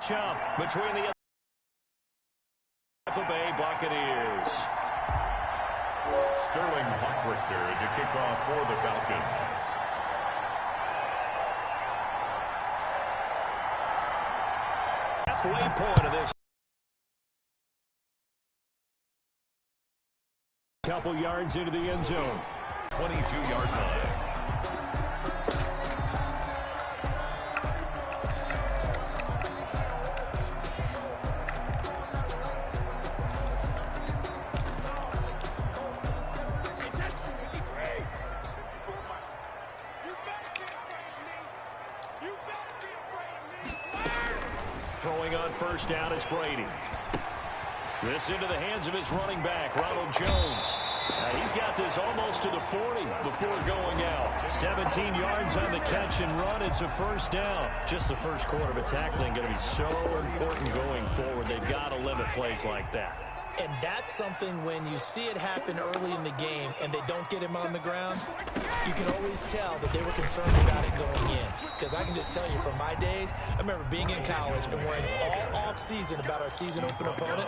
Jump between the Tampa Bay Buccaneers. Sterling Hockrichter to kick off for the Falcons. Halfway point of this. Couple yards into the end zone. 22-yard line. Throwing on first down is Brady. This into the hands of his running back, Ronald Jones. He's got this almost to the 40 before going out. 17 yards on the catch and run. It's a first down. Just the first quarter of a tackling going to be so important going forward. They've got to limit plays like that. And that's something when you see it happen early in the game and they don't get him on the ground, you can always tell that they were concerned about it going in. Because I can just tell you from my days, I remember being in college and worrying all off-season about our season open opponent,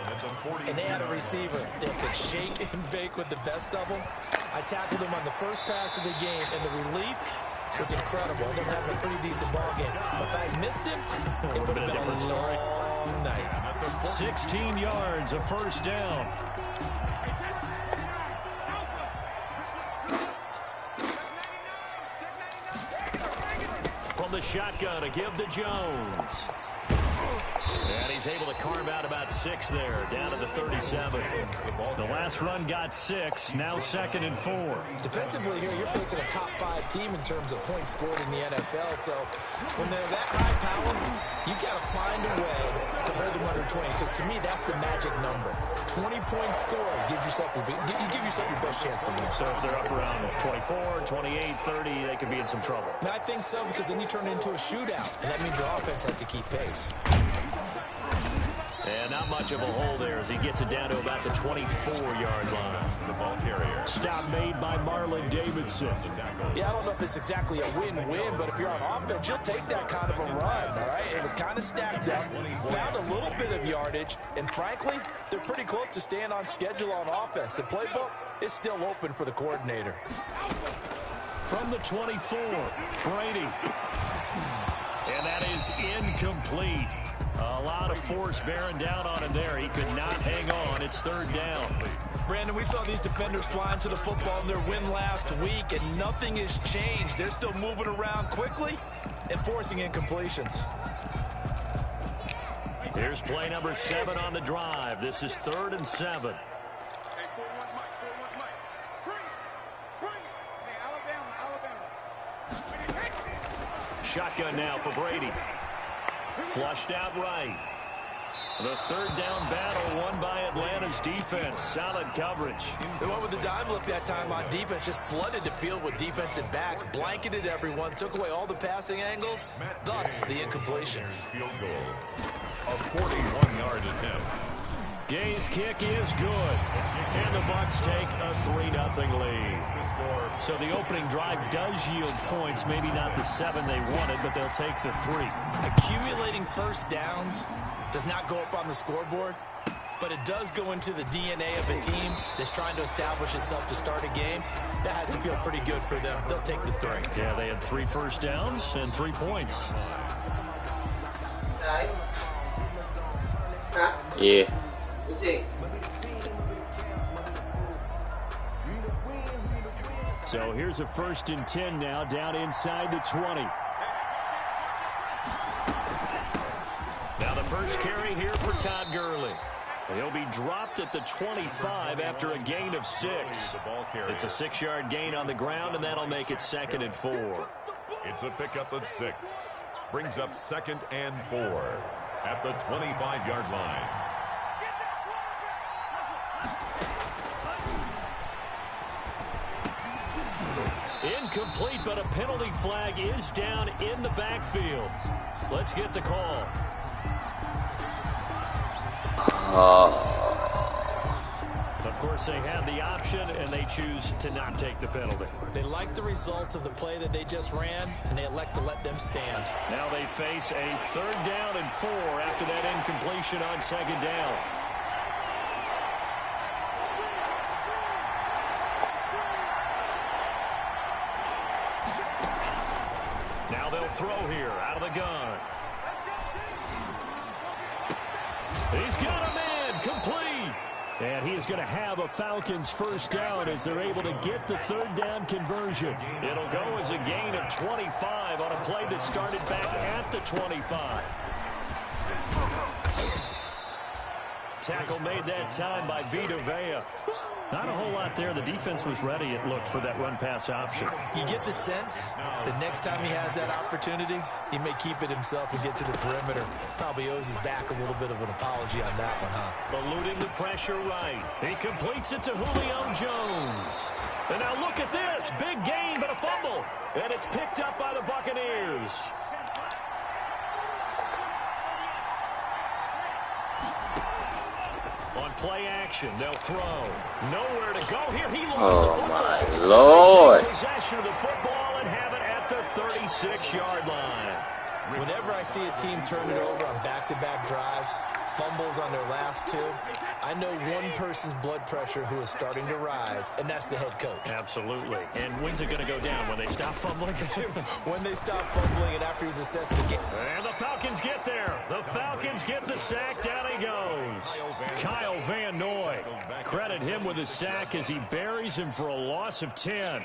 and they had a receiver that could shake and bake with the best of them. I tackled him on the first pass of the game, and the relief was incredible. I ended up having a pretty decent ball game. But if I had missed him, it would have been a different story. Night. 16 yards, a first down. From the shotgun, a give to Jones. And he's able to carve out about 6 there, down to the 37. The last run got 6, now 2nd and 4. Defensively here, you're facing a top-5 team in terms of points scored in the NFL. So when they're that high power, you got to find a way to hold them under 20. Because to me, that's the magic number. 20 points scored gives yourself you give yourself your best chance to win. So if they're up around 24, 28, 30, they could be in some trouble. I think so, because then you turn it into a shootout, and that means your offense has to keep pace. And not much of a hole there as he gets it down to about the 24-yard line. The ball carrier. Stop made by Marlon Davidson. Yeah, I don't know if it's exactly a win-win, but if you're on offense, you'll take that kind of a run, all right? It was kind of stacked up, found a little bit of yardage, and frankly, they're pretty close to staying on schedule on offense. The playbook is still open for the coordinator. From the 24, Brady. And that is incomplete. A lot of force bearing down on him there. He could not hang on. It's 3rd down. Brandon, we saw these defenders flying to the football in their win last week, and nothing has changed. They're still moving around quickly and forcing incompletions. Here's play number 7 on the drive. This is 3rd and 7. Shotgun now for Brady. Flushed out right. The 3rd down battle won by Atlanta's defense. Solid coverage. They went with the dime look that time on defense. Just flooded the field with defensive backs. Blanketed everyone. Took away all the passing angles. Thus, the incompletion. Field goal. A 41-yard attempt. Gay's kick is good. And the Bucs take a 3-0 lead. So the opening drive does yield points. Maybe not the 7 they wanted, but they'll take the 3. Accumulating first downs does not go up on the scoreboard, but it does go into the DNA of a team that's trying to establish itself to start a game. That has to feel pretty good for them. They'll take the 3. Yeah, they had 3 first downs and 3 points. Yeah. So here's a 1st and 10 now, down inside the 20. Now the first carry here for Todd Gurley. He'll be dropped at the 25 after a gain of 6. It's a 6-yard gain on the ground, and that'll make it 2nd and 4. It's a pickup of 6. Brings up 2nd and 4 at the 25-yard line. Incomplete, but a penalty flag is down in the backfield. Let's get the call. The Of course, they had the option, and they choose to not take the penalty. They like the results of the play that they just ran, and they elect to let them stand. Now they face a 3rd down and 4 after that incompletion on 2nd down. Now they'll throw here out of the gun. He's got a man complete. And he is going to have a Falcons 1st down as they're able to get the 3rd down conversion. It'll go as a gain of 25 on a play that started back at the 25. Tackle made that time by Vita Vea. Not a whole lot there. The defense was ready, it looked, for that run-pass option. You get the sense that next time he has that opportunity, he may keep it himself and get to the perimeter. Probably owes his back a little bit of an apology on that one, huh? Eluding the pressure right. He completes it to Julio Jones. And now look at this. Big gain, but a fumble. And it's picked up by the Buccaneers. On play action, they'll throw. Nowhere to go here. He lost the football. My Lord. Take possession of the football and have it at the 36-yard line. Whenever I see a team turn it over on back-to-back drives, fumbles on their last 2, I know one person's blood pressure who is starting to rise, and that's the head coach. Absolutely. And when's it going to go down? When they stop fumbling? When they stop fumbling and after he's assessed the game. And the Falcons get there. The Falcons get the sack. Down he goes. Kyle Van Noy. Credit him with a sack as he buries him for a loss of 10.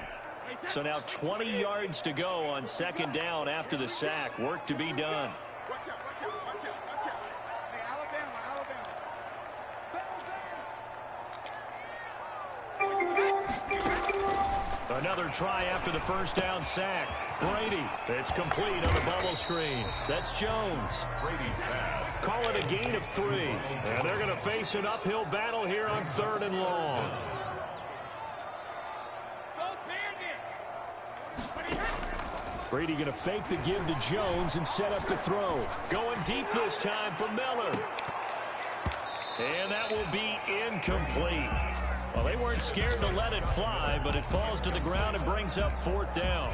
So now 20 yards to go on 2nd down after the sack. Work to be done. Another try after the 1st down sack. Brady. It's complete on the bubble screen. That's Jones. Brady's pass. Call it a gain of 3. And they're going to face an uphill battle here on 3rd and long. Brady going to fake the give to Jones and set up to throw. Going deep this time for Miller. And that will be incomplete. Well, they weren't scared to let it fly, but it falls to the ground and brings up 4th down.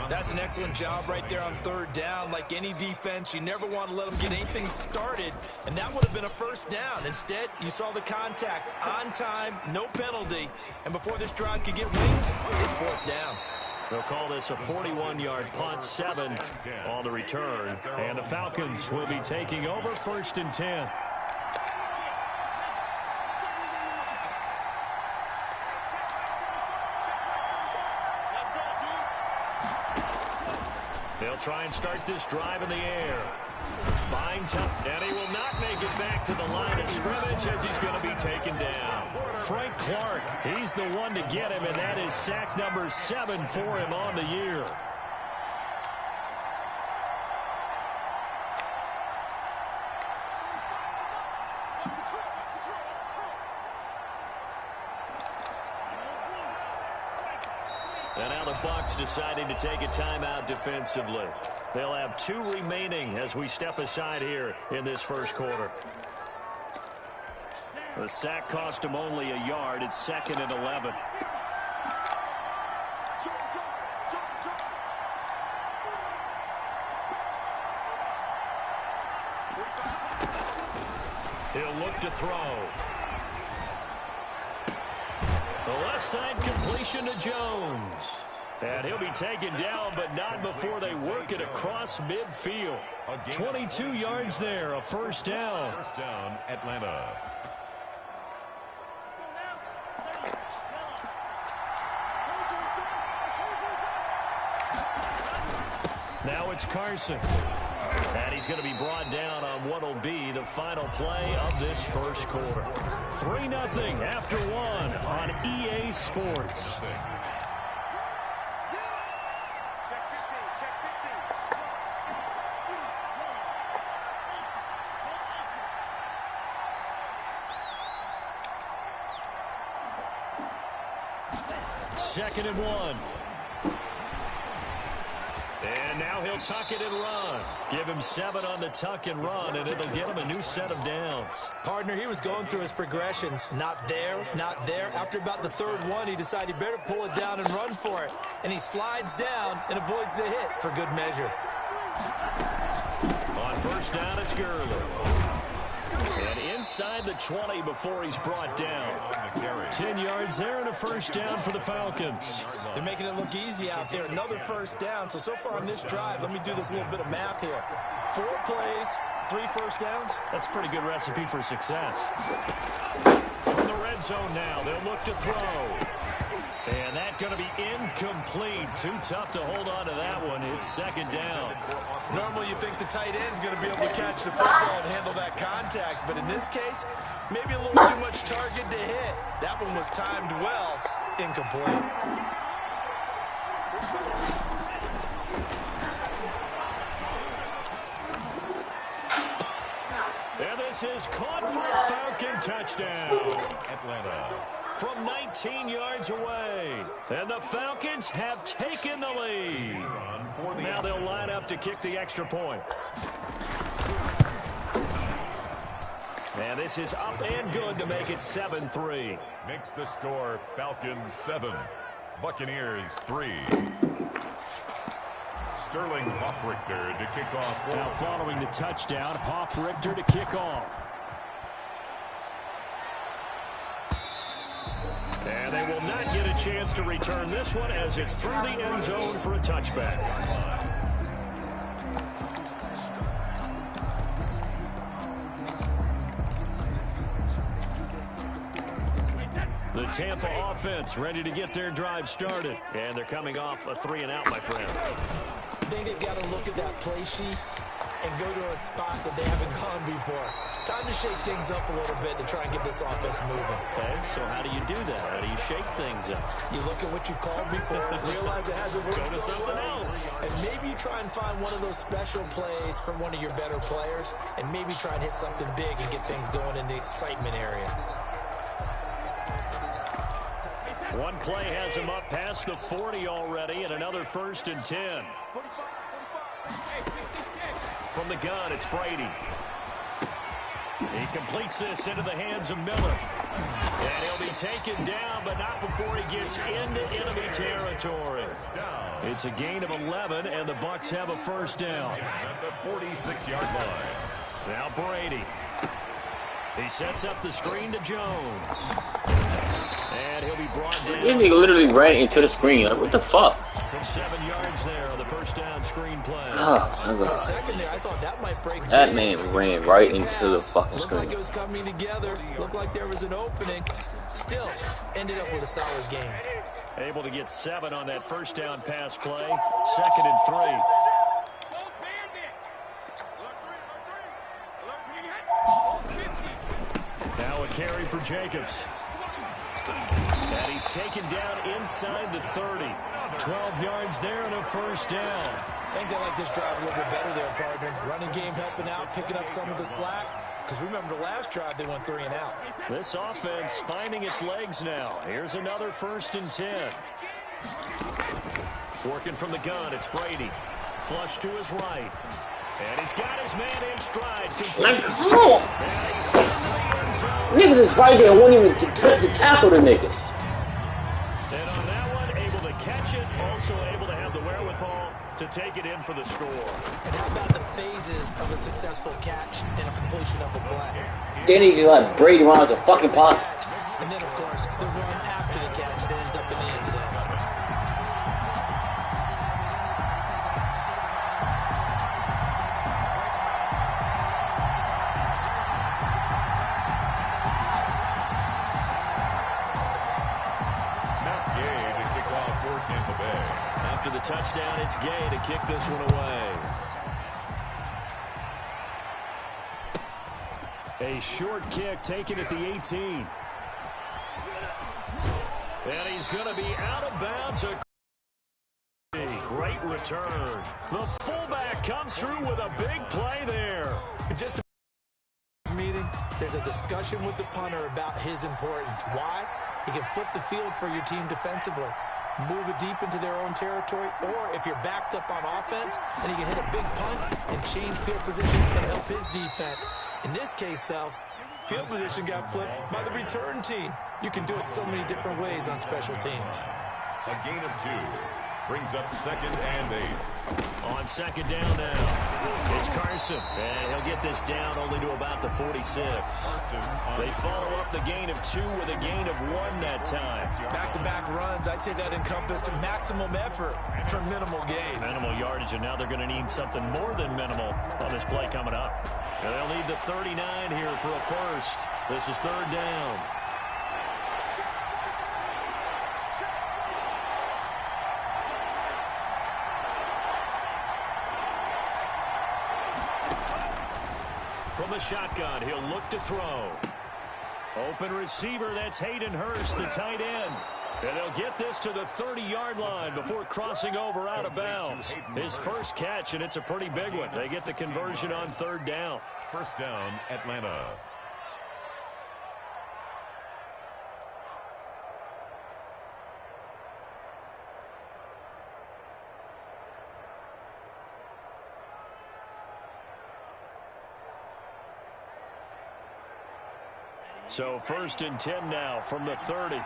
That's an excellent job right there on 3rd down. Like any defense, you never want to let them get anything started, and that would have been a 1st down. Instead, you saw the contact on time, no penalty, and before this drive could get wings, it's 4th down. They'll call this a 41-yard punt, 7 on the return. And the Falcons will be taking over 1st and 10. They'll try and start this drive in the air. Buying tough, and he will not make it back to the line of scrimmage as he's going to be taken down. Frank Clark, he's the one to get him, and that is sack number 7 for him on the year. And now the Bucs deciding to take a timeout defensively. They'll have 2 remaining as we step aside here in this 1st quarter. The sack cost him only a yard. It's 2nd and 11. He'll look to throw. The left side completion to Jones. And he'll be taken down, but not before they work it across midfield. 22 yards there, a 1st down. 1st down, Atlanta. Now it's Carson. And he's going to be brought down on what will be the final play of this 1st quarter. 3-0 after 1 on EA Sports. Second and 1. And now he'll tuck it and run. Give him 7 on the tuck and run, and it'll get him a new set of downs. Partner, he was going through his progressions. Not there, not there. After about the third one, he decided he better pull it down and run for it. And he slides down and avoids the hit for good measure. On first down, it's Gurley. And inside the 20 before he's brought down. 10 yards there and a first down for the Falcons. They're making it look easy out there. Another first down. So far on this drive, let me do this little bit of math here. 4 plays, 3 first downs. That's a pretty good recipe for success. From the red zone now, they'll look to throw. And that's going to be incomplete. Too tough to hold on to that one. It's second down. Normally you think the tight end's going to be able to catch the football and handle that contact. But in this case, maybe a little too much target to hit. That one was timed well. Incomplete. And this is caught for a Falcon touchdown. Atlanta. From 19 yards away. And the Falcons have taken the lead. Now they'll line up to kick the extra point. And this is up and good to make it 7-3. Makes the score Falcons 7, Buccaneers 3. Sterling Hoffrichter to kick off. Now following the touchdown, Hoffrichter to kick off. And they will not get a chance to return this one as it's through the end zone for a touchback. The Tampa offense ready to get their drive started. And they're coming off a 3-and-out, my friend. I think they've got to look at that play sheet and go to a spot that they haven't gone before. Time to shake things up a little bit to try and get this offense moving. Okay, so how do you do that? How do you shake things up? You look at what you called before, realize it hasn't worked Go to so something well, else. and maybe you try and find one of those special plays from one of your better players, and maybe try and hit something big and get things going in the excitement area. One play has him up past the 40 already, and another 1st and 10. From the gun, it's Brady. He completes this into the hands of Miller. And he'll be taken down, but not before he gets into enemy territory. It's a gain of 11, and the Bucs have a first down. At the 46-yard line. Now Brady. He sets up the screen to Jones. And he'll be brought down. This nigga literally ran into the screen. Like, what the fuck? From 7 yards there on the first down screen play. Oh, my For a God. second there, I thought that might break. That man ran right into the fucking Looked like screen. it was coming together. Looked like there was an opening. Still, ended up with a solid game. Able to get 7 on that first down pass play. 2nd and 3. Now a carry for Jacobs. And he's taken down inside the 30. 12 yards there and a first down. I think they like this drive a little bit better there, partner. Running game helping out, picking up some of the slack. Because remember, the last drive, they went 3-and-out. This offense finding its legs now. Here's another 1st and 10. Working from the gun, it's Brady. Flush to his right. And he's got his man in stride. Like, come on. And he's into the end zone. Niggas is right there. Won't even attempt to tackle the niggas. And on that one, able to catch it. Also able to have the wherewithal to take it in for the score. And how about the phases of a successful catch and a completion of a play? Then he just like Brady runs a fucking pot. And then, of course, the run after the catch that ends up in the end zone. After the touchdown, it's Gay to kick this one away. A short kick taken at the 18. And he's going to be out of bounds. Great return. The fullback comes through with a big play there. Just a meeting, there's a discussion with the punter about his importance. Why? He can flip the field for your team defensively. move it deep into their own territory, or if you're backed up on offense and he can hit a big punt and change field position and help his defense. In this case, though, field position got flipped by the return team. You can do it so many different ways on special teams. A gain of 2 brings up 2nd and 8. On 2nd down now, it's Carson. And he'll get this down only to about the 46. They follow up the gain of 2 with a gain of 1 that time. Back-to-back runs, I'd say that encompassed maximum effort for minimal gain. Minimal yardage, and now they're going to need something more than minimal on this play coming up. And they'll need the 39 here for a first. This is 3rd down. From the shotgun, he'll look to throw. Open receiver, that's Hayden Hurst, the tight end. And they'll get this to the 30-yard line before crossing over out of bounds. His first catch, and it's a pretty big one. They get the conversion on 3rd down. 1st down, Atlanta. So 1st and 10 now from the 30.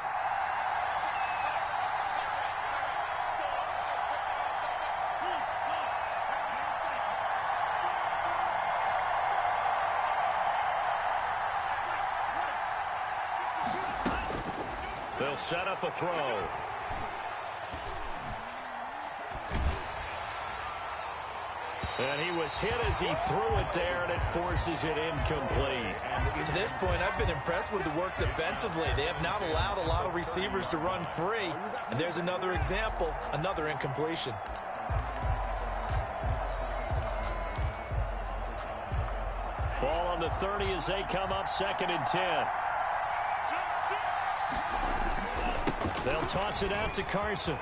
They'll set up a throw. And he was hit as he threw it there, and it forces it incomplete. To this point, I've been impressed with the work defensively. They have not allowed a lot of receivers to run free. And there's another example, another incompletion. Ball on the 30 as they come up 2nd and 10. They'll toss it out to Carson.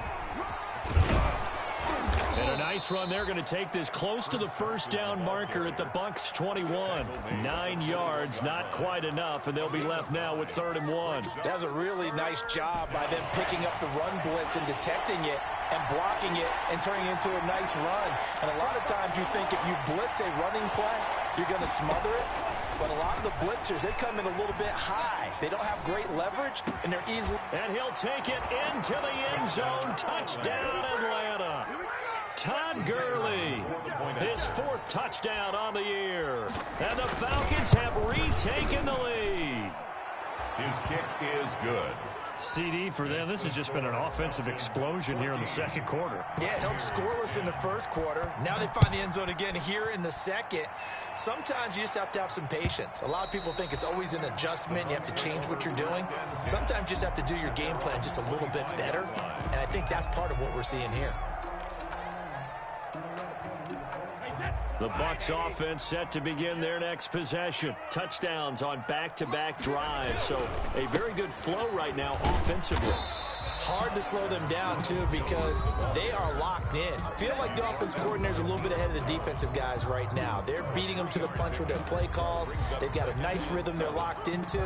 And a nice run. They're going to take this close to the 1st down marker at the Bucs 21. 9 yards, not quite enough, and they'll be left now with 3rd and 1. That's a really nice job by them picking up the run blitz and detecting it and blocking it and turning it into a nice run. And a lot of times you think if you blitz a running play, you're going to smother it. But a lot of the blitzers, they come in a little bit high. They don't have great leverage, and they're easily... And he'll take it into the end zone. Touchdown, Atlanta. Todd Gurley, his 4th touchdown on the year. And the Falcons have retaken the lead. His kick is good. CD for them. This has just been an offensive explosion here in the 2nd quarter. Yeah, held scoreless in the 1st quarter. Now they find the end zone again here in the 2nd. Sometimes you just have to have some patience. A lot of people think it's always an adjustment. You have to change what you're doing. Sometimes you just have to do your game plan just a little bit better. And I think that's part of what we're seeing here. The Bucs offense set to begin their next possession. Touchdowns on back-to-back drives. So a very good flow right now offensively. Hard to slow them down, too, because they are locked in. Feel like the offense coordinator's a little bit ahead of the defensive guys right now. They're beating them to the punch with their play calls. They've got a nice rhythm they're locked into.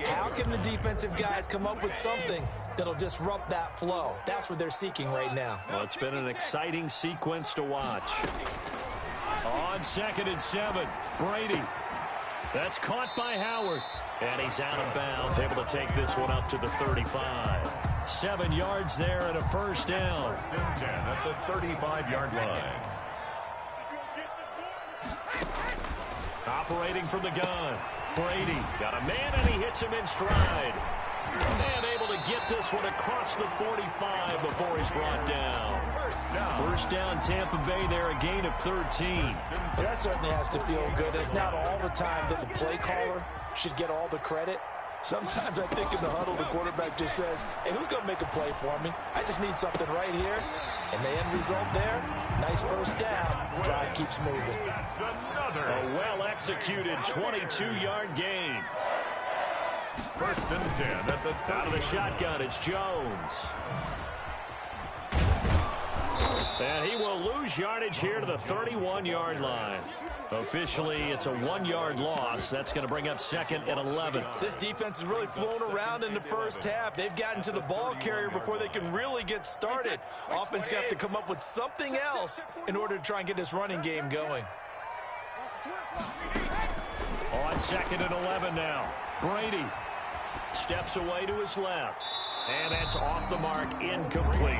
How can the defensive guys come up with something that'll disrupt that flow? That's what they're seeking right now. Well, it's been an exciting sequence to watch. On 2nd and 7, Brady. That's caught by Howard. And he's out of bounds, able to take this one up to the 35. 7 yards there and a 1st down. 1st and 10 at the 35-yard line. Operating from the gun. Brady got a man, and he hits him in stride. And able to get this one across the 45 before he's brought down. First down, Tampa Bay there, a gain of 13. That certainly has to feel good. It's not all the time that the play caller should get all the credit. Sometimes I think in the huddle, the quarterback just says, hey, who's going to make a play for me? I just need something right here. And the end result there, nice first down. Drive keeps moving. That's another. A well-executed 22-yard gain. 1st and 10 at the 30. Out of the shotgun, it's Jones. And he will lose yardage here to the 31-yard line. Officially, it's a 1-yard loss. That's going to bring up 2nd and 11. This defense has really flown around in the first half. They've gotten to the ball carrier before they can really get started. Offense got to come up with something else in order to try and get this running game going. On 2nd and 11 now. Brady steps away to his left. And that's off the mark, incomplete.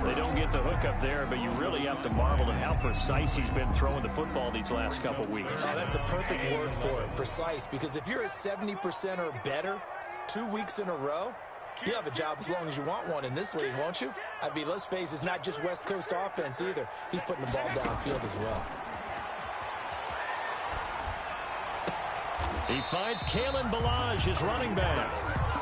They don't get the hook up there, but you really have to marvel at how precise he's been throwing the football these last couple weeks. Oh, that's the perfect word for it, precise, because if you're at 70% or better 2 weeks in a row, you have a job as long as you want one in this league, won't you? I mean, let's face it, it's not just West Coast offense either. He's putting the ball downfield as well. He finds Kalen Ballage, his running back.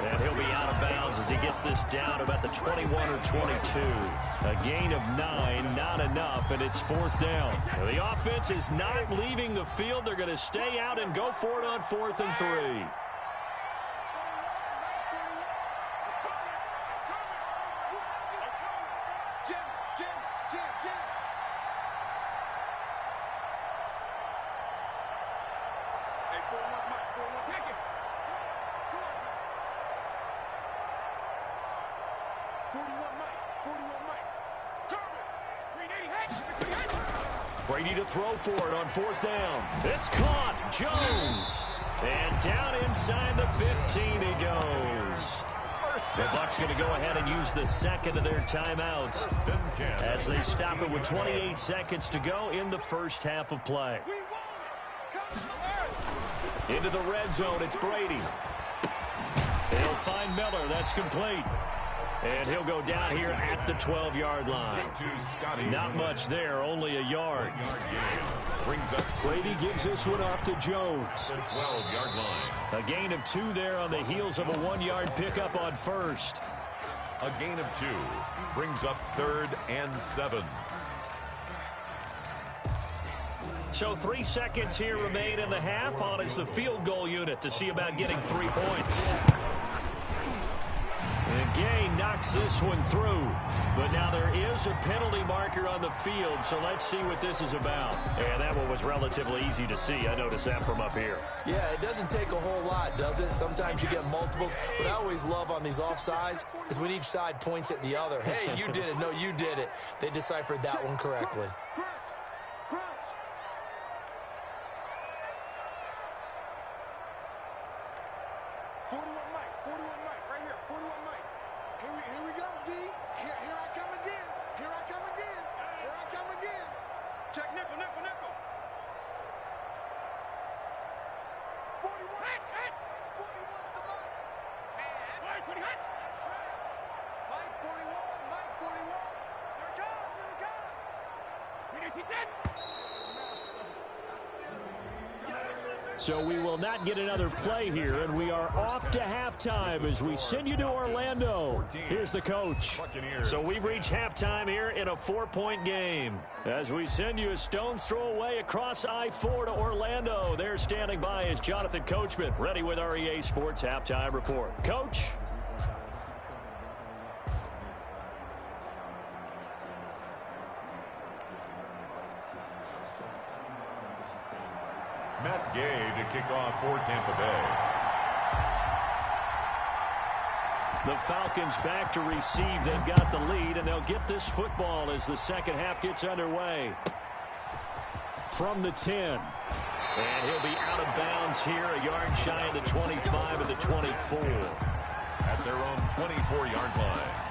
And he'll be out of bounds as he gets this down about the 21 or 22. A gain of 9, not enough, and it's 4th down. The offense is not leaving the field. They're going to stay out and go for it on 4th and 3. Brady to throw for it on 4th down. It's caught. Jones. And down inside the 15 he goes. The Bucs going to go ahead and use the 2nd of their timeouts as they stop it with 28 seconds to go in the first half of play. Into the red zone, it's Brady. He'll find Miller. That's complete. And he'll go down here at the 12-yard line. Not much there, only a yard. Brady gives this one off to Jones. The 12-yard line. A gain of 2 there on the heels of a 1-yard pickup on 1st. A gain of 2 brings up 3rd and 7. So 3 seconds here remain in the half. On is the field goal unit to see about getting 3 points. And Gay knocks this one through. But now there is a penalty marker on the field, so let's see what this is about. And that one was relatively easy to see. I noticed that from up here. Yeah, it doesn't take a whole lot, does it? Sometimes you get multiples. What I always love on these offsides is when each side points at the other. Hey, you did it. No, you did it. They deciphered that one correctly. 41 Mike, right here, 41 Mike. Here we go, D. Here I come again. Here I come again. Here I come again. Check nickel. 41. 41's the Mike. Man. Mike 41. That's right. Mike 41. Here it comes. We need to 10. So we will not get another play here, and we are off to halftime as we send you to Orlando. Here's the coach. So we've reached halftime here in a 4-point game. As we send you a stone's throw away across I-4 to Orlando. There standing by is Jonathan Coachman, ready with our EA Sports Halftime Report. Coach? Matt Gay to kick off for Tampa Bay. The Falcons back to receive. They've got the lead, and they'll get this football as the second half gets underway. From the 10. And he'll be out of bounds here, a yard shy of the 25 and the 24. At their own 24-yard line.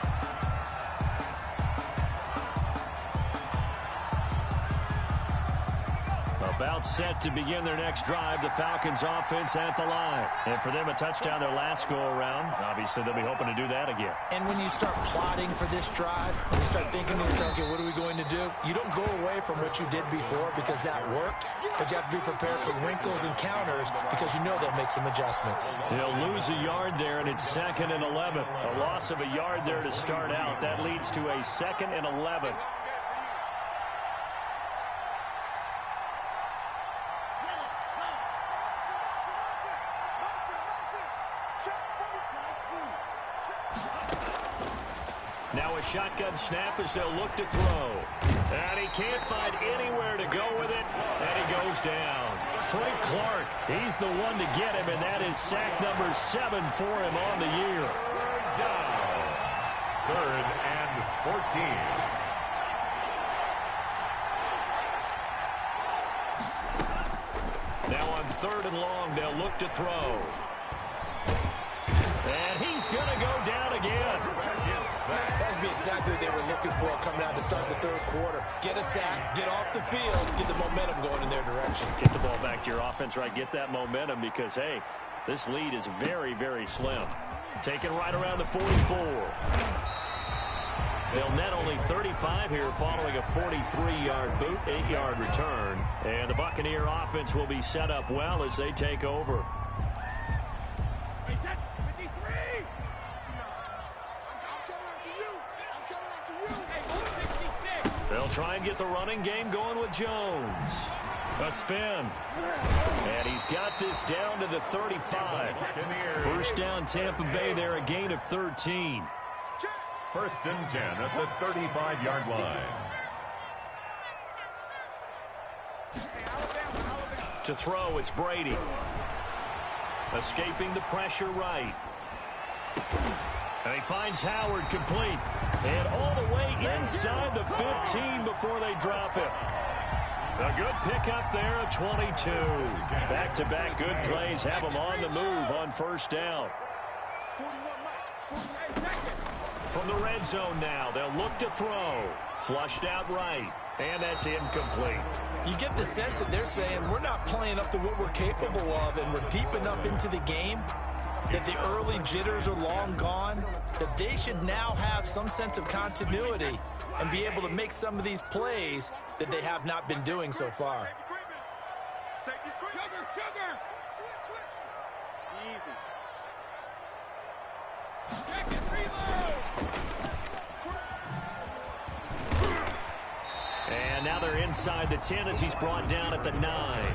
About set to begin their next drive. The Falcons offense at the line. And for them, a touchdown their last go-around. Obviously, they'll be hoping to do that again. And when you start plotting for this drive, when you start thinking to yourself, okay, what are we going to do? You don't go away from what you did before because that worked, but you have to be prepared for wrinkles and counters because you know they'll make some adjustments. They'll lose a yard there, and it's 2nd and 11. A loss of a yard there to start out. That leads to a 2nd and 11. Now a a shotgun snap as they'll look to throw. And he can't find anywhere to go with it, and he goes down. Frank Clark, he's the one to get him, and that is sack number 7 for him on the year. Third down. 3rd and 14. Now on 3rd and long, they'll look to throw. And he's going to go down again. That's be exactly what they were looking for coming out to start the 3rd quarter. Get a sack, get off the field, get the momentum going in their direction. Get the ball back to your offense, right? Get that momentum because, hey, this lead is very, very slim. Taken right around the 44. They'll net only 35 here following a 43-yard boot, 8-yard return. And the Buccaneer offense will be set up well as they take over. They'll try and get the running game going with Jones. A spin. And he's got this down to the 35. First down, Tampa Bay there, a gain of 13. 1st and 10 at the 35-yard line. To throw, it's Brady. Escaping the pressure right. And he finds Howard complete. And all the way inside the 15 before they drop him. A good pickup there at 22. Back-to-back good plays have him on the move on 1st down. From the red zone now, they'll look to throw. Flushed out right. And that's incomplete. You get the sense that they're saying we're not playing up to what we're capable of, and we're deep enough into the game that the early jitters are long gone, that they should now have some sense of continuity and be able to make some of these plays that they have not been doing so far. And now they're inside the 10 as he's brought down at the 9.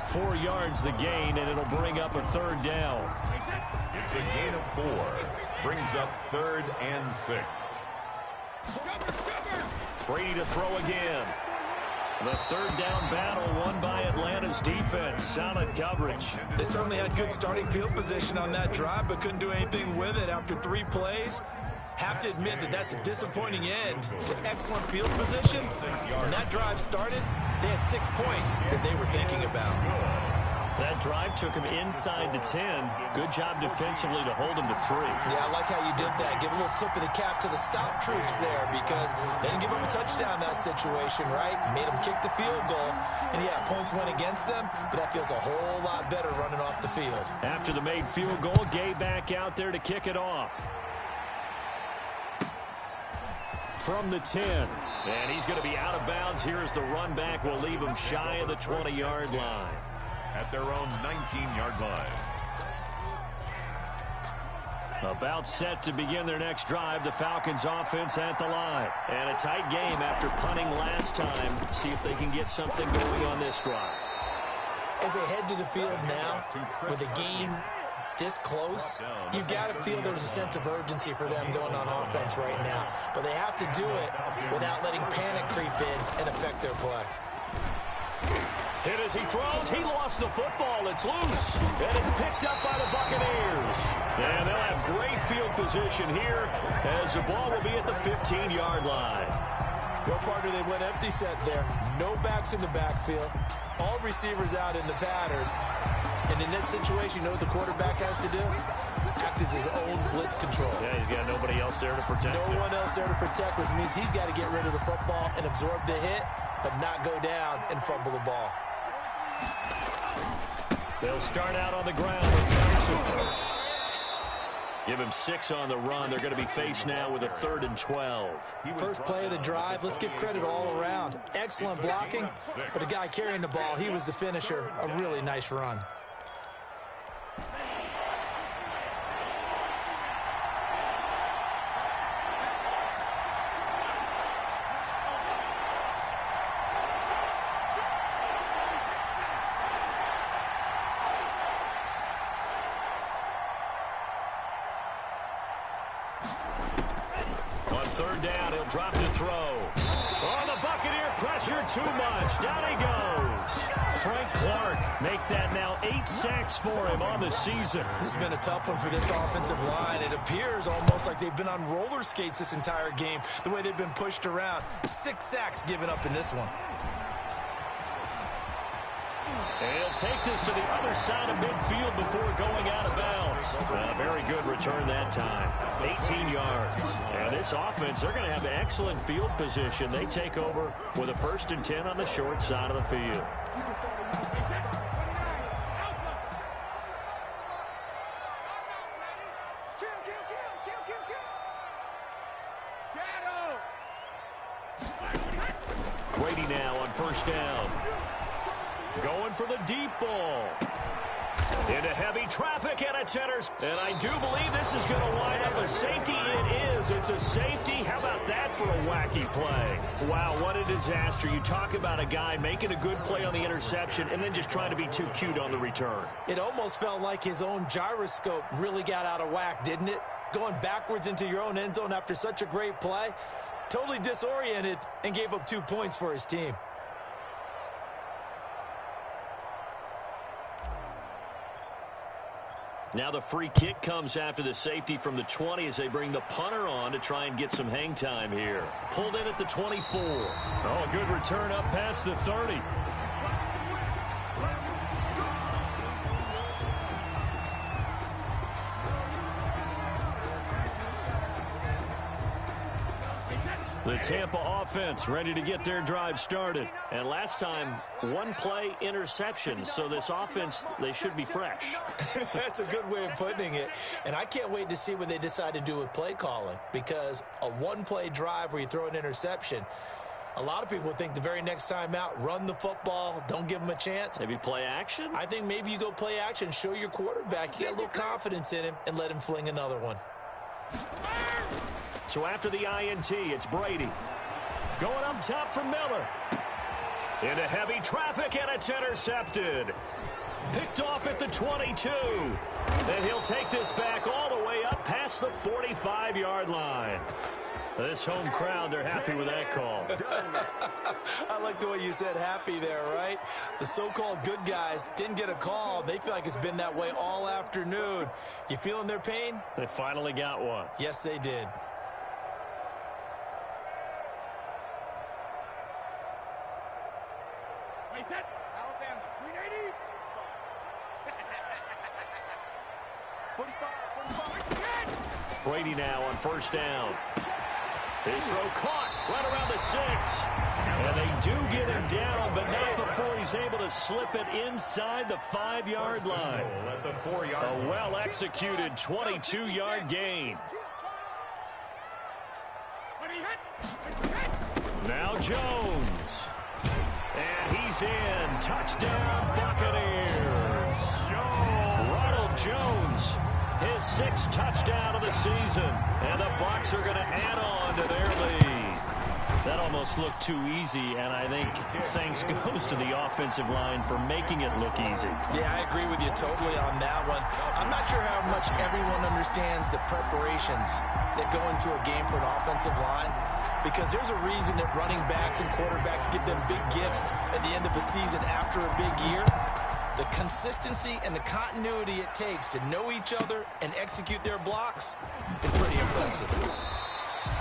4 yards the gain, and it'll bring up a 3rd down. It's a gain of 4. Brings up 3rd and 6. Brady to throw again. The 3rd down battle won by Atlanta's defense. Solid coverage. They certainly had good starting field position on that drive, but couldn't do anything with it after 3 plays. Have to admit that that's a disappointing end to excellent field position. When that drive started, they had 6 points that they were thinking about. That drive took him inside the 10. Good job defensively to hold him to 3. Yeah, I like how you did that. Give a little tip of the cap to the stop troops there because they didn't give up a touchdown in that situation, right? Made them kick the field goal. And, yeah, points went against them, but that feels a whole lot better running off the field. After the made field goal, Gay back out there to kick it off. From the 10. And he's going to be out of bounds here as the run back will leave him shy of the 20-yard line. At their own 19-yard line. About set to begin their next drive, the Falcons offense at the line. And a tight game after punting last time. See if they can get something going on this drive. As they head to the field now, with a game this close, you've got to feel there's a sense of urgency for them going on offense right now. But they have to do it without letting panic creep in and affect their play. Hit as he throws. He lost the football. It's loose. And it's picked up by the Buccaneers. And they'll have great field position here as the ball will be at the 15-yard line. Well, partner, they went empty set there. No backs in the backfield. All receivers out in the pattern. And in this situation, you know what the quarterback has to do? Act as his own blitz control. Yeah, he's got nobody else there to protect him. No one else there to protect, which means he's got to get rid of the football and absorb the hit, but not go down and fumble the ball. They'll start out on the ground with Carson. Give him 6 on the run. They're going to be faced now with a 3rd and 12. First play of the drive, let's give credit all around. Excellent blocking, but the guy carrying the ball, he was the finisher. A really nice run. On 3rd third down. He'll drop to throw. Oh, the Buccaneer pressure too much. Down he goes. Frank Clark make that now 8 sacks for him on the season. This has been a tough one for this offensive line. It appears almost like they've been on roller skates this entire game, the way they've been pushed around. 6 sacks given up in this one. And he'll take this to the other side of midfield before going out of bounds. Very good return that time. 18 yards. And this offense, they're going to have excellent field position. They take over with a 1st and 10 on the short side of the field. Brady now on 1st down. Going for the deep ball. Into heavy traffic, and it's enters. And I do believe this is going to wind up a safety. It is. It's a safety. How about that for a wacky play? Wow, what a disaster. You talk about a guy making a good play on the interception and then just trying to be too cute on the return. It almost felt like his own gyroscope really got out of whack, didn't it? Going backwards into your own end zone after such a great play. Totally disoriented and gave up 2 points for his team. Now the free kick comes after the safety from the 20 as they bring the punter on to try and get some hang time here. Pulled in at the 24. Oh, a good return up past the 30. The Tampa offense ready to get their drive started. And last time, 1 play interception. So this offense, they should be fresh. That's a good way of putting it. And I can't wait to see what they decide to do with play calling. Because a 1-play drive where you throw an interception, a lot of people think the very next time out, run the football, don't give them a chance. Maybe play action? I think maybe you go play action, show your quarterback, you get a little confidence in him, and let him fling another one. So after the INT, it's Brady. Going up top for Miller. Into heavy traffic, and it's intercepted. Picked off at the 22. And he'll take this back all the way up past the 45-yard line. This home crowd, they're happy with that call. I like the way you said happy there, right? The so-called good guys didn't get a call. They feel like it's been that way all afternoon. You feeling their pain? They finally got one. Yes, they did. Alabama, 380. 45. Brady now on 1st down. His throw caught right around the 6. And they do get him down, but not before he's able to slip it inside the 5-yard line. A well-executed 22-yard gain. Now Jones. And he's in. Touchdown, Buccaneers. Ronald Jones, his 6th touchdown of the season. And the Bucs are going to add on to their lead. That almost looked too easy, and I think thanks goes to the offensive line for making it look easy. Yeah, I agree with you totally on that one. I'm not sure how much everyone understands the preparations that go into a game for an offensive line, because there's a reason that running backs and quarterbacks give them big gifts at the end of the season after a big year. The consistency and the continuity it takes to know each other and execute their blocks is pretty impressive.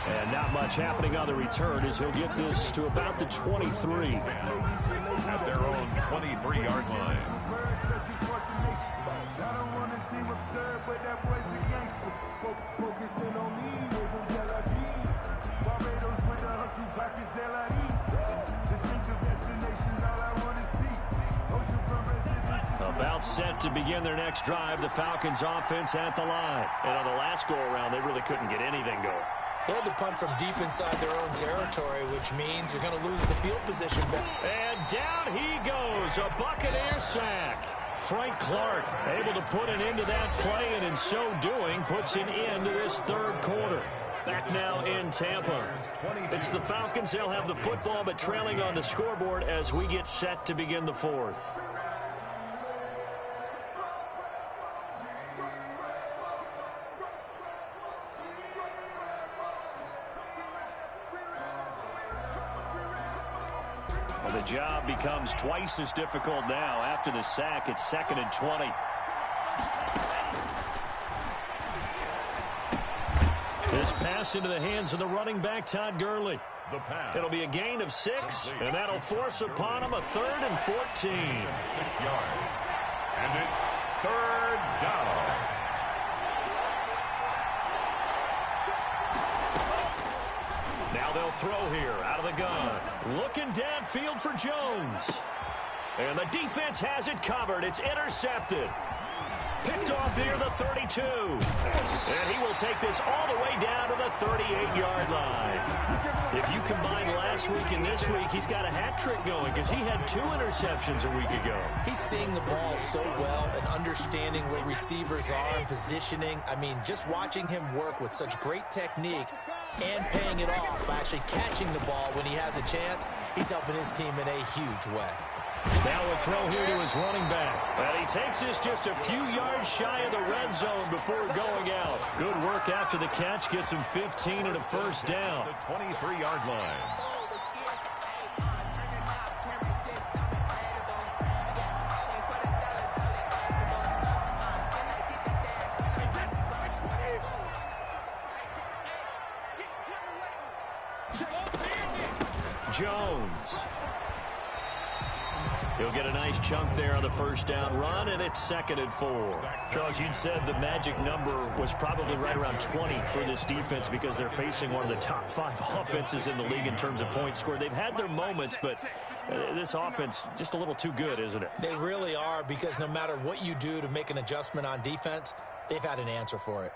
And not much happening on the return as he'll get this to about the 23. At their own 23-yard line. About set to begin their next drive, the Falcons offense at the line. And on the last go-around, they really couldn't get anything going. They had to punt from deep inside their own territory, which means you're going to lose the field position back. And down he goes, a Buccaneer sack. Frank Clark able to put an end to that play, and in so doing, puts an end to this 3rd quarter. Back now in Tampa. It's the Falcons. They'll have the football, but trailing on the scoreboard as we get set to begin the 4th. Well, the job becomes twice as difficult now. After the sack, it's 2nd and 20. This pass into the hands of the running back, Todd Gurley. The pass. It'll be a gain of 6, and that'll force upon him a 3rd and 14. 6 yards. And it's 3rd down. Now they'll throw here out of the gun. Looking downfield for Jones. And the defense has it covered. It's intercepted. Picked off near the 32. And he will take this all the way down to the 38-yard line. If you combine last week and this week, he's got a hat trick going because he had 2 interceptions a week ago. He's seeing the ball so well and understanding where receivers are and positioning. I mean, just watching him work with such great technique and paying it off by actually catching the ball when he has a chance, he's helping his team in a huge way. Now a throw here to his running back. And he takes this just a few yards shy of the red zone before going out. Good work after the catch. Gets him 15 and a first down. The 23-yard line. Jones. He'll get a nice chunk there on the first down run, and it's 2nd and 4. Charles, you'd said the magic number was probably right around 20 for this defense because they're facing one of the top 5 offenses in the league in terms of points scored. They've had their moments, but this offense just a little too good, isn't it? They really are, because no matter what you do to make an adjustment on defense, they've had an answer for it.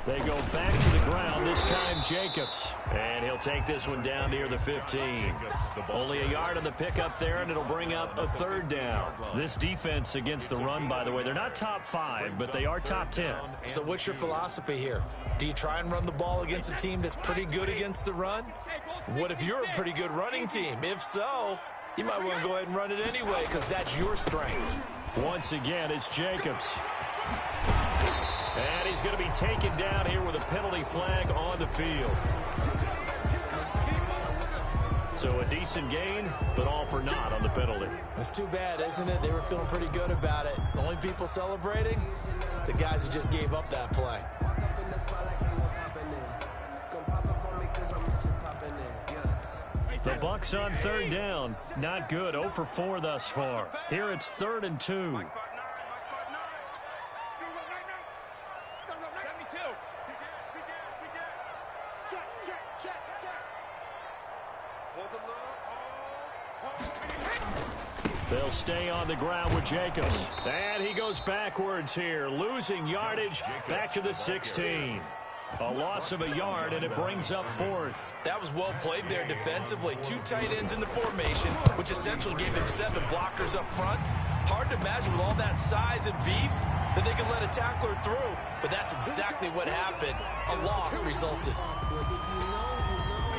They go back to the ground, this time Jacobs. And he'll take this one down near the 15. Only a yard on the pickup there, and it'll bring up a 3rd down. This defense against the run, by the way, they're not top 5, but they are top 10. So what's your philosophy here? Do you try and run the ball against a team that's pretty good against the run? What if you're a pretty good running team? If so, you might want to go ahead and run it anyway because that's your strength. Once again, it's Jacobs. And he's going to be taken down here with a penalty flag on the field. So a decent gain, but all for naught on the penalty. It's too bad, isn't it? They were feeling pretty good about it. The only people celebrating? The guys who just gave up that play. The Bucs on 3rd down. Not good. 0 for 4 thus far. Here it's 3rd and 2. They'll stay on the ground with Jacobs. And he goes backwards here, losing yardage back to the 16. A loss of a yard, and it brings up 4th. That was well played there defensively. 2 tight ends in the formation, which essentially gave him 7 blockers up front. Hard to imagine with all that size and beef that they could let a tackler through. But that's exactly what happened. A loss resulted.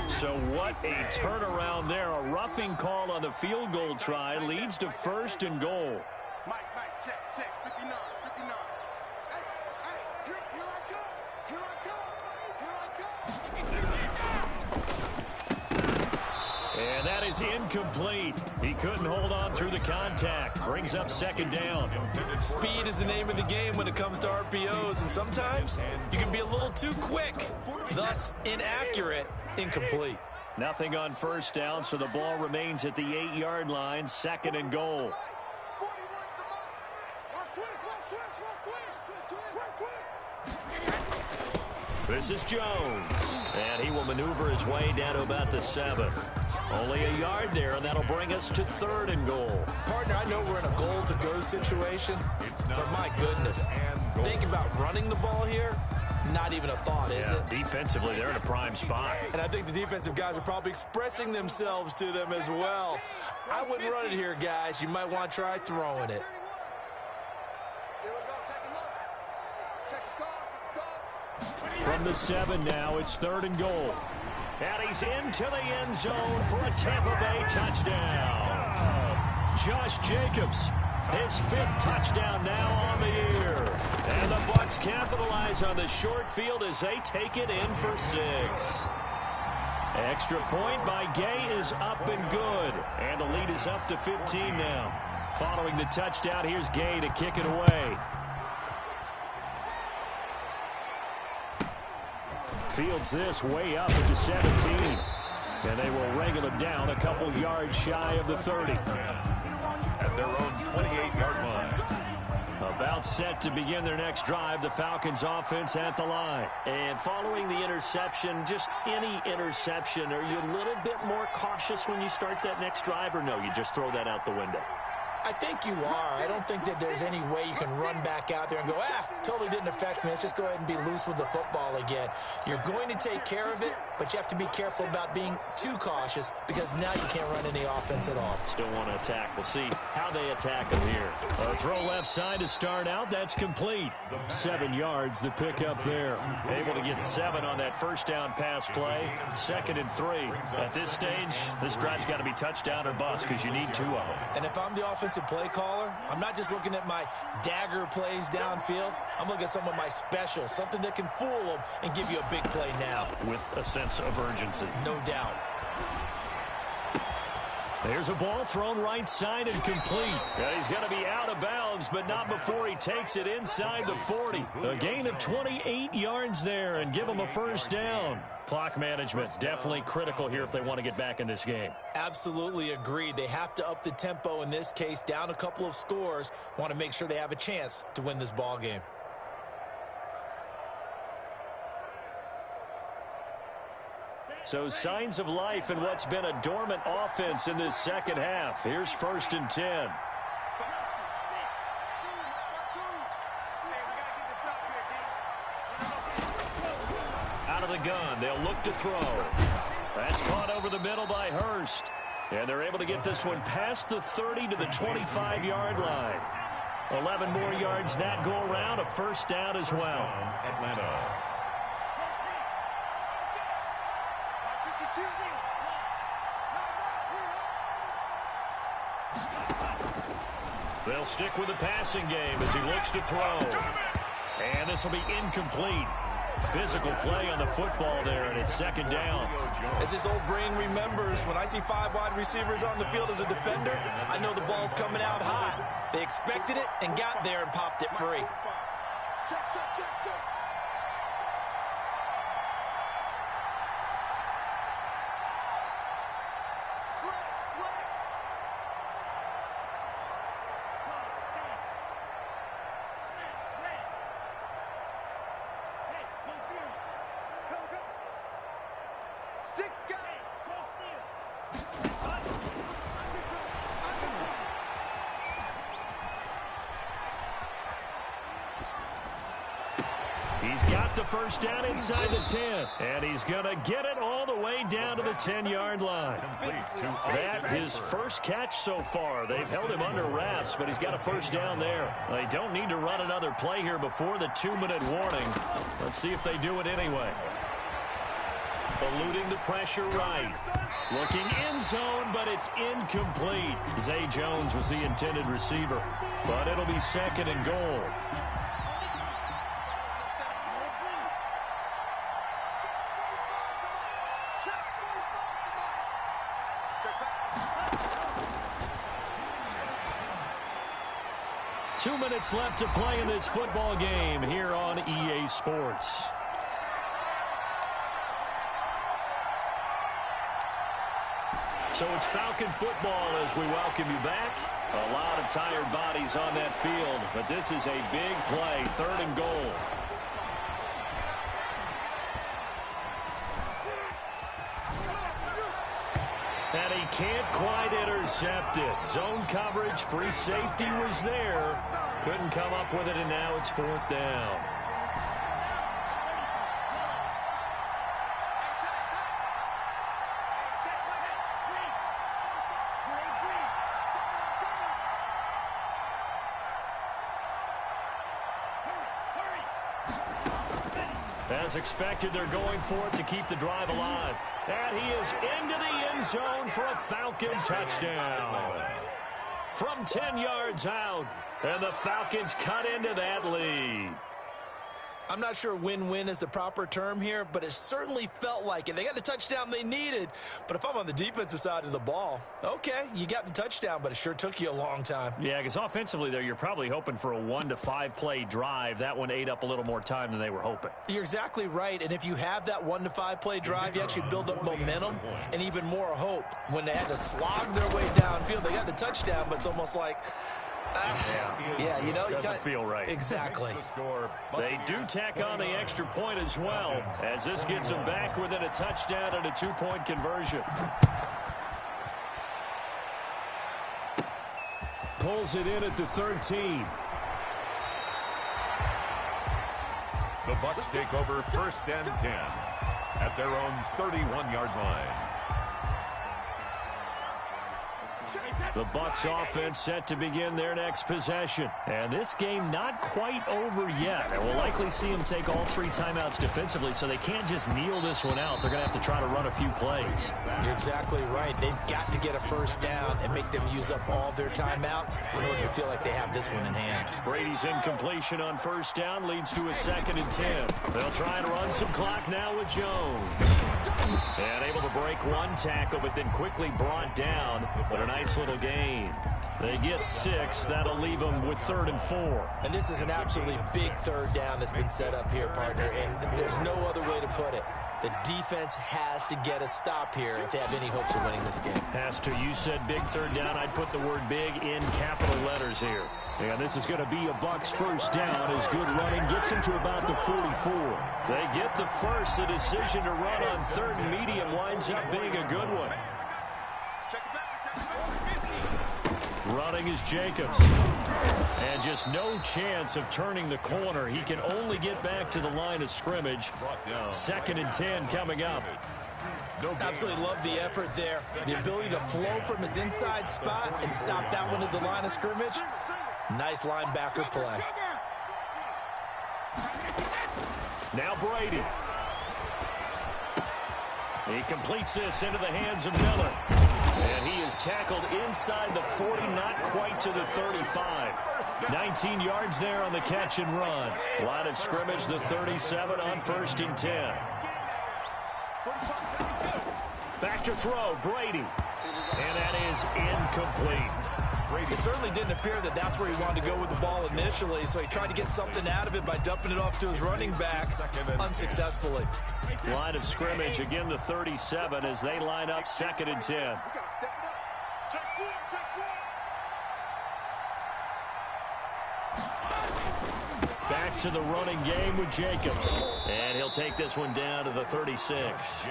So what a turnaround there. A roughing call on the field goal try leads to 1st and goal. Mike, check, 59, 59. Hey, here I come. And that is incomplete. He couldn't hold on through the contact. Brings up 2nd down. Speed is the name of the game when it comes to RPOs, and sometimes you can be a little too quick, thus inaccurate. Incomplete. Nothing on 1st down, so the ball remains at the 8-yard line, 2nd and goal. This is Jones, and he will maneuver his way down to about the 7. Only a yard there, and that'll bring us to 3rd and goal. Partner, I know we're in a goal-to-go situation, but my goodness, think about running the ball here. Not even a thought, is it? Defensively, they're in a prime spot. And I think the defensive guys are probably expressing themselves to them as well. I wouldn't run it here, guys. You might want to try throwing it. From the 7 now, it's 3rd and goal. And he's into the end zone for a Tampa Bay touchdown. Josh Jacobs, his 5th touchdown now on the year. And the Bucs Falcons capitalize on the short field as they take it in for 6. Extra point by Gay is up and good. And the lead is up to 15 now. Following the touchdown, here's Gay to kick it away. Fields this way up at the 17. And they will wrangle it down a couple yards shy of the 30. At their own 28-yard line. About set to begin their next drive, the Falcons offense at the line. And following the interception, just any interception, are you a little bit more cautious when you start that next drive, or no, you just throw that out the window? I think you are. I don't think that there's any way you can run back out there and go, totally didn't affect me. Let's just go ahead and be loose with the football again. You're going to take care of it, but you have to be careful about being too cautious because now you can't run any offense at all. Still want to attack. We'll see how they attack them here. A throw left side to start out. That's complete. 7 yards, the pickup there. Able to get 7 on that first down pass play. 2nd and 3. At this stage, this drive's got to be touchdown or bust because you need 2 of them. And if I'm the offensive play caller, I'm not just looking at my dagger plays downfield. I'm looking at some of my specials, something that can fool them and give you a big play now. With a sense of urgency. No doubt. There's a ball thrown right side and complete. And he's going to be out of bounds, but not before he takes it inside the 40. A gain of 28 yards there and give him a first down. Clock management definitely critical here if they want to get back in this game. Absolutely agreed. They have to up the tempo in this case, down a couple of scores. Want to make sure they have a chance to win this ball game. So signs of life in what's been a dormant offense in this second half. Here's 1st and 10. Out of the gun, they'll look to throw. That's caught over the middle by Hurst. And they're able to get this one past the 30 to the 25-yard line. 11 more yards that go around, a first down as well. Atlanta. They'll stick with the passing game as he looks to throw. And this will be incomplete. Physical play on the football there, and it's 2nd down. As this old brain remembers, when I see 5 wide receivers on the field as a defender, I know the ball's coming out hot. They expected it and got there and popped it free. Check, check, check, check. He's got the first down inside the 10, and he's going to get it all the way down to the 10-yard line. That his first catch so far. They've held him under wraps, but he's got a first down there. They don't need to run another play here before the 2-minute warning. Let's see if they do it anyway. Eluding the pressure right. Looking end zone, but it's incomplete. Zay Jones was the intended receiver, but it'll be 2nd and goal. Two minutes left to play in this football game here on EA Sports. So it's Falcon football as we welcome you back. A lot of tired bodies on that field, but this is a big play, 3rd and goal. And he can't quite intercept it. Zone coverage, free safety was there. Couldn't come up with it, and now it's 4th down. As expected, they're going for it to keep the drive alive. And he is into the end zone for a Falcon touchdown. From 10 yards out, and the Falcons cut into that lead. I'm not sure win-win is the proper term here, but it certainly felt like it. They got the touchdown they needed, but if I'm on the defensive side of the ball, okay, you got the touchdown, but it sure took you a long time. Yeah, because offensively there, you're probably hoping for a 1 to 5 play drive. That one ate up a little more time than they were hoping. You're exactly right, and if you have that 1 to 5 play drive, you actually build up momentum and even more hope. When they had to slog their way downfield, they got the touchdown, but it's almost like, yeah, you know, doesn't feel right. Exactly. They do tack on the extra point as well, as this gets them back within a touchdown and a 2-point conversion. Pulls it in at the 13. The Bucs take over 1st and 10 at their own 31-yard line. The Bucs offense set to begin their next possession. And this game not quite over yet. And we'll likely see them take all 3 timeouts defensively, so they can't just kneel this one out. They're going to have to try to run a few plays. You're exactly right. They've got to get a first down and make them use up all their timeouts in order to feel like they have this one in hand. Brady's incompletion on 1st down leads to a 2nd and 10. They'll try to run some clock now with Jones. And able to break 1 tackle, but then quickly brought down. But a nice little gain. They get 6. That'll leave them with 3rd and 4. And this is an absolutely big 3rd down that's been set up here, partner. And there's no other way to put it. The defense has to get a stop here if they have any hopes of winning this game. Has to. You said big 3rd down. I'd put the word big in capital letters here. And this is going to be a Bucs first down as good running gets them to about the 44. They get the first. The decision to run on 3rd and medium winds up being a good one. Running is Jacobs. And just no chance of turning the corner. He can only get back to the line of scrimmage. 2nd and 10 coming up. Absolutely love the effort there. The ability to flow from his inside spot and stop that one at the line of scrimmage. Nice linebacker play. Now Brady. He completes this into the hands of Miller. And he is tackled inside the 40, not quite to the 35. 19 yards there on the catch and run. Line of scrimmage, the 37 on 1st and 10. Back to throw, Brady. And that is incomplete. It certainly didn't appear that that's where he wanted to go with the ball initially, so he tried to get something out of it by dumping it off to his running back unsuccessfully. Line of scrimmage, again the 37 as they line up 2nd and 10. Back to the running game with Jacobs. And he'll take this one down to the 36.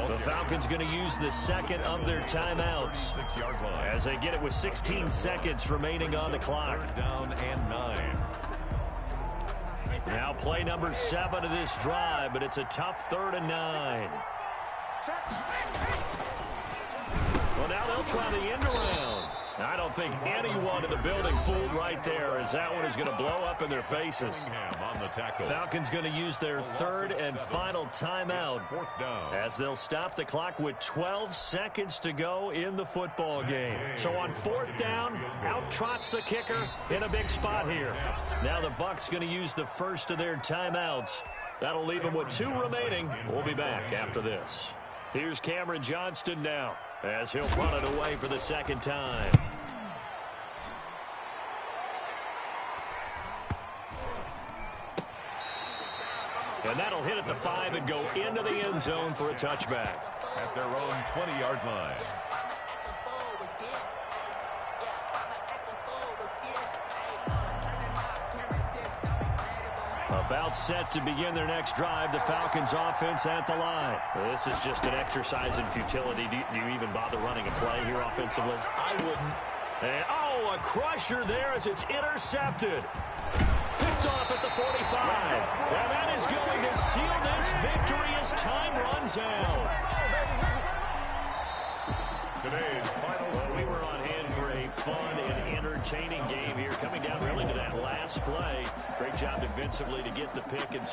The Falcons going to use the 2nd of their timeouts as they get it with 16 seconds remaining on the clock. Down and 9. Now play number 7 of this drive, but it's a tough 3rd and 9. Well, now they'll try the end around. I don't think anyone in the building fooled right there, as that one is going to blow up in their faces. On the tackle. Falcons going to use their 3rd and final timeout as they'll stop the clock with 12 seconds to go in the football game. So on 4th down, out trots the kicker in a big spot here. Now the Bucs going to use the first of their timeouts. That'll leave them with 2 remaining. We'll be back after this. Here's Cameron Johnston now as he'll punt it away for the 2nd time. And that'll hit at the 5 and go into the end zone for a touchback. At their own 20-yard line. About set to begin their next drive, the Falcons offense at the line. This is just an exercise in futility. Do you even bother running a play here offensively? I wouldn't. And, a crusher there as it's intercepted. Picked off at the 45. And that is going to seal this victory as time runs out. Today's final. Well, we were on hand for a fun and entertaining game here, coming down really to that last play. Great job defensively to get the pick and